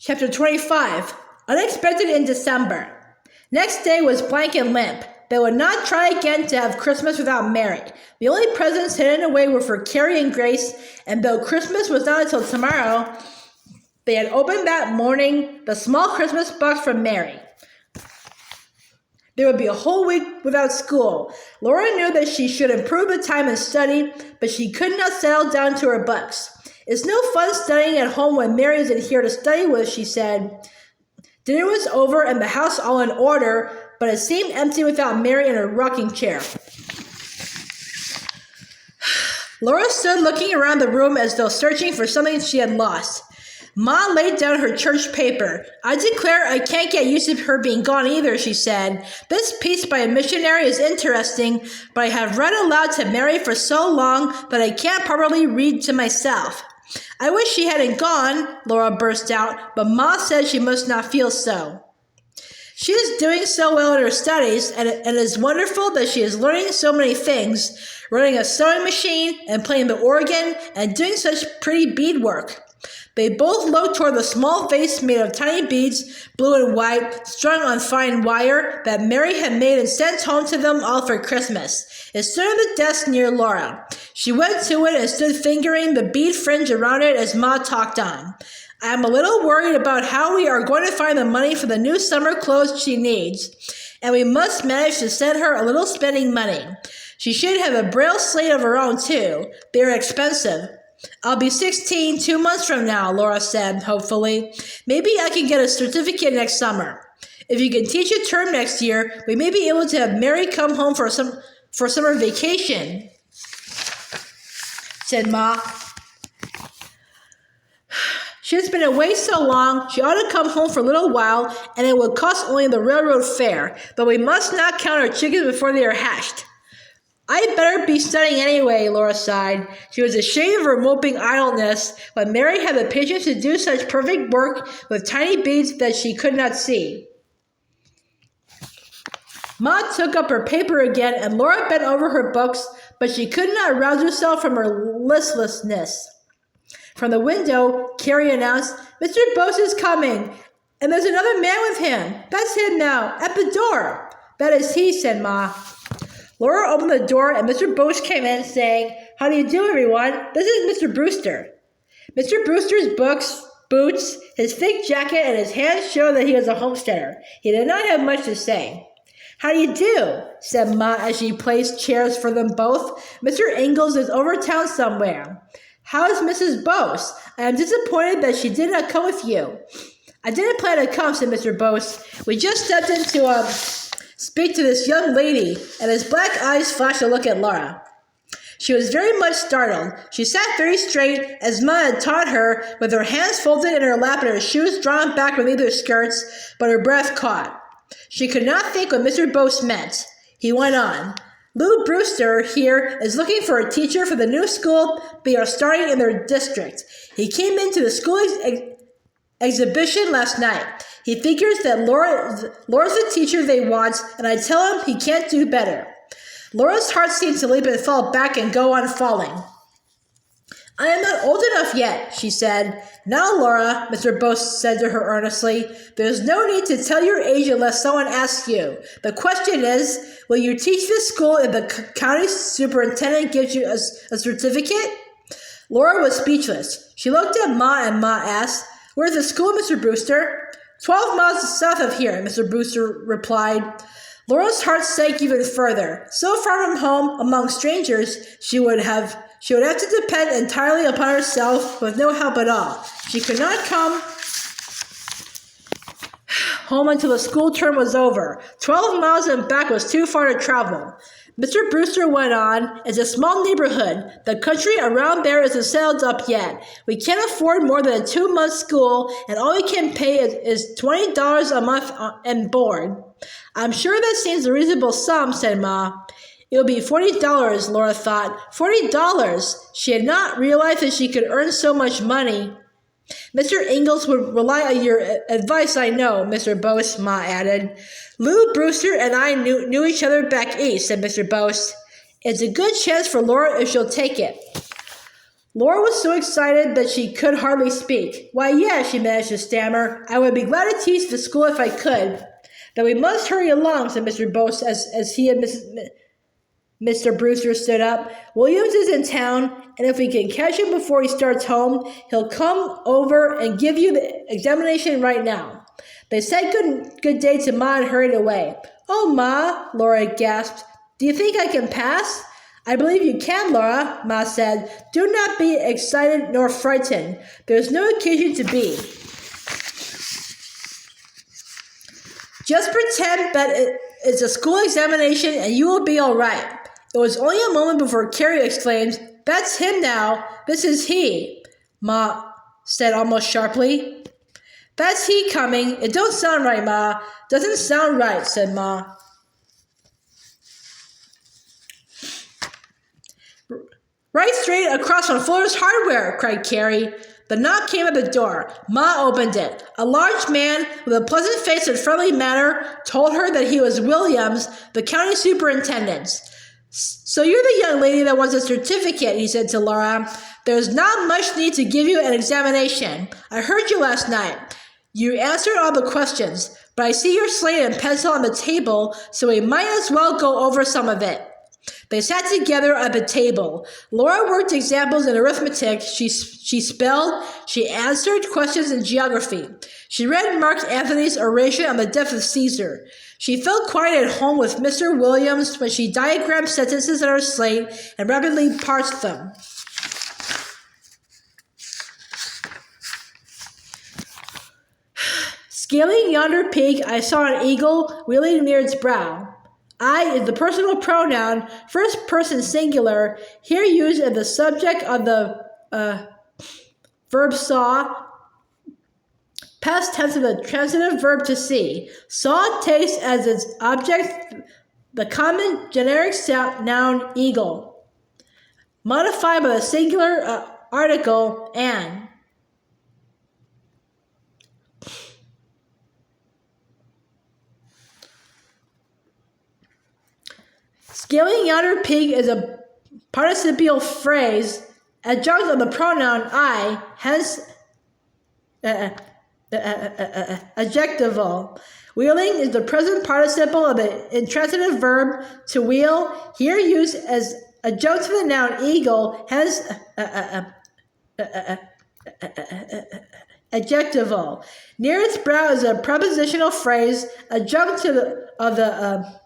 Chapter 25. Unexpected in December. Next day was blank and limp. They would not try again to have Christmas without Mary. The only presents hidden away were for Carrie and Grace, and though Christmas was not until tomorrow, they had opened that morning the small Christmas box from Mary. There would be a whole week without school. Laura knew that she should improve the time and study, but she could not settle down to her books. It's no fun studying at home when Mary isn't here to study with, she said. Dinner was over and the house all in order, but it seemed empty without Mary in her rocking chair. Laura stood looking around the room as though searching for something she had lost. Ma laid down her church paper. I declare I can't get used to her being gone either, she said. This piece by a missionary is interesting, but I have read aloud to Mary for so long that I can't properly read to myself. I wish she hadn't gone, Laura burst out, but Ma said she must not feel so. She is doing so well in her studies, and it is wonderful that she is learning so many things, running a sewing machine and playing the organ and doing such pretty beadwork. They both looked toward the small vase made of tiny beads, blue and white, strung on fine wire, that Mary had made and sent home to them all for Christmas. It stood on the desk near Laura. She went to it and stood fingering the bead fringe around it as Ma talked on. I am a little worried about how we are going to find the money for the new summer clothes she needs, and we must manage to send her a little spending money. She should have a braille slate of her own, too. They are expensive. I'll be 16 2 months from now, Laura said, hopefully. Maybe I can get a certificate next summer. If you can teach a term next year, we may be able to have Mary come home for summer vacation, said Ma. She has been away so long, she ought to come home for a little while, and it would cost only the railroad fare, but we must not count our chickens before they are hatched. I'd better be studying anyway, Laura sighed. She was ashamed of her moping idleness, but Mary had the patience to do such perfect work with tiny beads that she could not see. Ma took up her paper again, and Laura bent over her books, but she could not rouse herself from her listlessness. From the window, Carrie announced, Mr. Bose is coming, and there's another man with him. That's him now, at the door. That is he, said Ma. Laura opened the door, and Mr. Bose came in, saying, How do you do, everyone? This is Mr. Brewster. Mr. Brewster's boots, his thick jacket, and his hands showed that he was a homesteader. He did not have much to say. How do you do? Said Ma as she placed chairs for them both. Mr. Ingalls is over town somewhere. How is Mrs. Bose? I am disappointed that she did not come with you. I didn't plan to come, said Mr. Bose. We just stepped in to speak to this young lady, and his black eyes flashed a look at Laura. She was very much startled. She sat very straight, as Ma had taught her, with her hands folded in her lap and her shoes drawn back beneath her skirts, but her breath caught. She could not think what Mr. Bose meant. He went on. Lou Brewster here is looking for a teacher for the new school they are starting in their district. He came into the school exhibition last night. He figures that Laura's the teacher they want, and I tell him he can't do better. Laura's heart seemed to leap and fall back and go on falling. I am not old enough yet, she said. Now, Laura, Mr. Bose said to her earnestly, there's no need to tell your age unless someone asks you. The question is, will you teach this school if the county superintendent gives you a certificate? Laura was speechless. She looked at Ma, and Ma asked, Where's the school, Mr. Brewster? 12 miles south of here, Mr. Brewster replied. Laura's heart sank even further. So far from home, among strangers, she would have to depend entirely upon herself with no help at all. She could not come home until the school term was over. 12 miles and back was too far to travel. Mr. Brewster went on, It's a small neighborhood. The country around there isn't settled up yet. We can't afford more than a 2-month school, and all we can pay is $20 a month and board. I'm sure that seems a reasonable sum, said Ma. It would be $40, Laura thought. $40! She had not realized that she could earn so much money. Mr. Ingalls would rely on your advice, I know, Mr. Bose, Ma added. Lou Brewster and I knew each other back east, said Mr. Bose. It's a good chance for Laura if she'll take it. Laura was so excited that she could hardly speak. Why, yes, she managed to stammer. I would be glad to teach the school if I could. Then we must hurry along, said Mr. Bose as he and Mr. Brewster stood up. Williams is in town, and if we can catch him before he starts home, he'll come over and give you the examination right now. They said good day to Ma and hurried away. Oh, Ma, Laura gasped. Do you think I can pass? I believe you can, Laura, Ma said. Do not be excited nor frightened. There's no occasion to be. Just pretend that it's a school examination and you will be all right. It was only a moment before Carrie exclaimed, That's him now. This is he, Ma said almost sharply. That's he coming. It don't sound right, Ma. Doesn't sound right, said Ma. Right straight across from Fuller's Hardware, cried Carrie. The knock came at the door. Ma opened it. A large man with a pleasant face and friendly manner told her that he was Williams, the county superintendent. So you're the young lady that wants a certificate, he said to Laura. There's not much need to give you an examination. I heard you last night. You answered all the questions, but I see your slate and pencil on the table, so we might as well go over some of it. They sat together at the table. Laura worked examples in arithmetic. She spelled. She answered questions in geography. She read Mark Antony's oration on the death of Caesar. She felt quite at home with Mr. Williams when she diagrammed sentences on her slate and rapidly parsed them. Scaling yonder peak, I saw an eagle wheeling near its brow. I is the personal pronoun, first person singular, here used as the subject of the verb saw, past tense of the transitive verb to see. Saw takes as its object the common generic noun eagle, modified by the singular article an. Scaling yonder peak is a participial phrase, adjunct of the pronoun I, hence adjectival. Wheeling is the present participle of the intransitive verb to wheel, here used as adjunct to the noun eagle, hence adjectival. Near its brow is a prepositional phrase, adjunct to the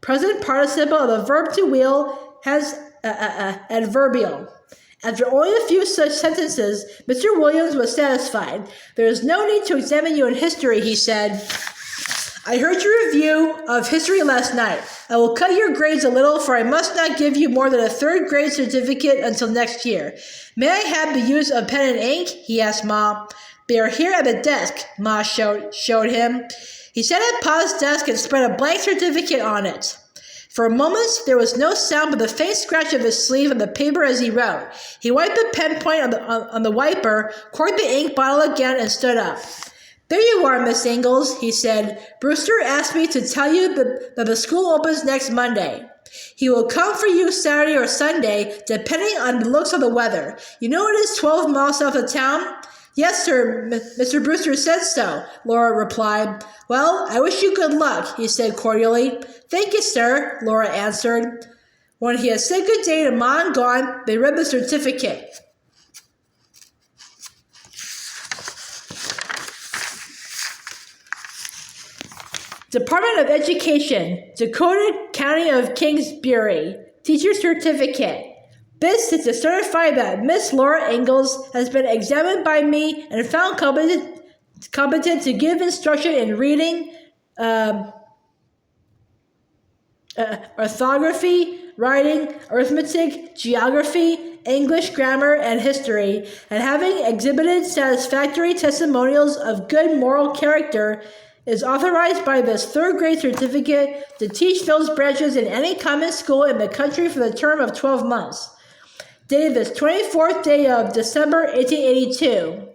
present participle of the verb to wheel, has adverbial. After only a few such sentences, Mr. Williams was satisfied. There is no need to examine you in history, he said. I heard your review of history last night. I will cut your grades a little, for I must not give you more than a third grade certificate until next year. May I have the use of pen and ink? He asked Ma. They are here at the desk, Ma showed him. He sat at Pa's desk and spread a blank certificate on it. For a moment, there was no sound but the faint scratch of his sleeve on the paper as he wrote. He wiped the pen point on the wiper, corked the ink bottle again, and stood up. There you are, Miss Ingalls, he said. Brewster asked me to tell you that the school opens next Monday. He will come for you Saturday or Sunday, depending on the looks of the weather. You know it is 12 miles south of town? Yes, sir, Mr. Brewster said so, Laura replied. Well, I wish you good luck, he said cordially. Thank you, sir, Laura answered. When he had said good day to Ma and gone, they read the certificate. Department of Education, Dakota County of Kingsbury, Teacher Certificate. This is to certify that Miss Laura Ingalls has been examined by me and found competent to give instruction in reading, orthography, writing, arithmetic, geography, English grammar, and history, and having exhibited satisfactory testimonials of good moral character, is authorized by this third grade certificate to teach those branches in any common school in the country for the term of 12 months. Dated this 24th day of December, 1882.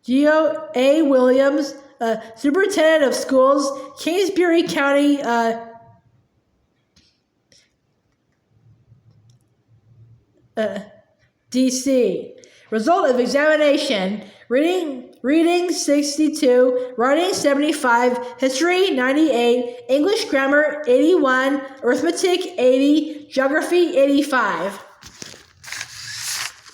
Geo A. Williams, Superintendent of Schools, Kingsbury County, DC. Result of examination. Reading 62, writing 75, history 98, English grammar 81, arithmetic 80, geography 85.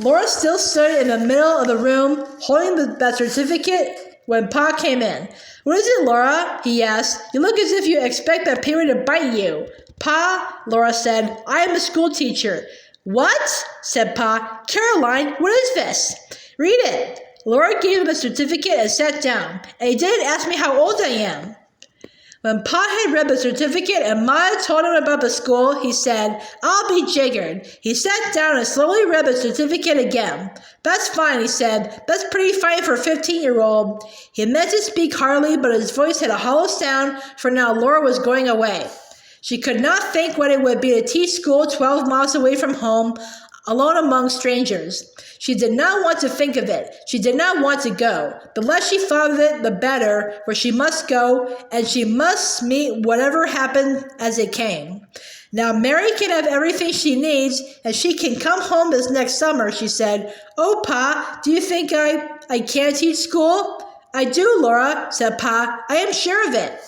Laura still stood in the middle of the room, holding that certificate when Pa came in. "What is it, Laura?" he asked. "You look as if you expect that Prairie to bite you." "Pa," Laura said, "I am a school teacher." "What?" said Pa. "Caroline, what is this?" "Read it." Laura gave him the certificate and sat down, and he didn't ask me how old I am. When Pa had read the certificate and Ma had told him about the school, he said, "I'll be jiggered." He sat down and slowly read the certificate again. "That's fine," he said. "That's pretty fine for a 15-year-old. He meant to speak heartily, but his voice had a hollow sound, for now Laura was going away. She could not think what it would be to teach school 12 miles away from home, alone among strangers. She did not want to think of it. She did not want to go. The less she thought of it, the better, for she must go, and she must meet whatever happened as it came. Now Mary can have everything she needs, and she can come home this next summer," she said. "Oh, Pa, do you think I can teach school?" "I do, Laura," said Pa. "I am sure of it."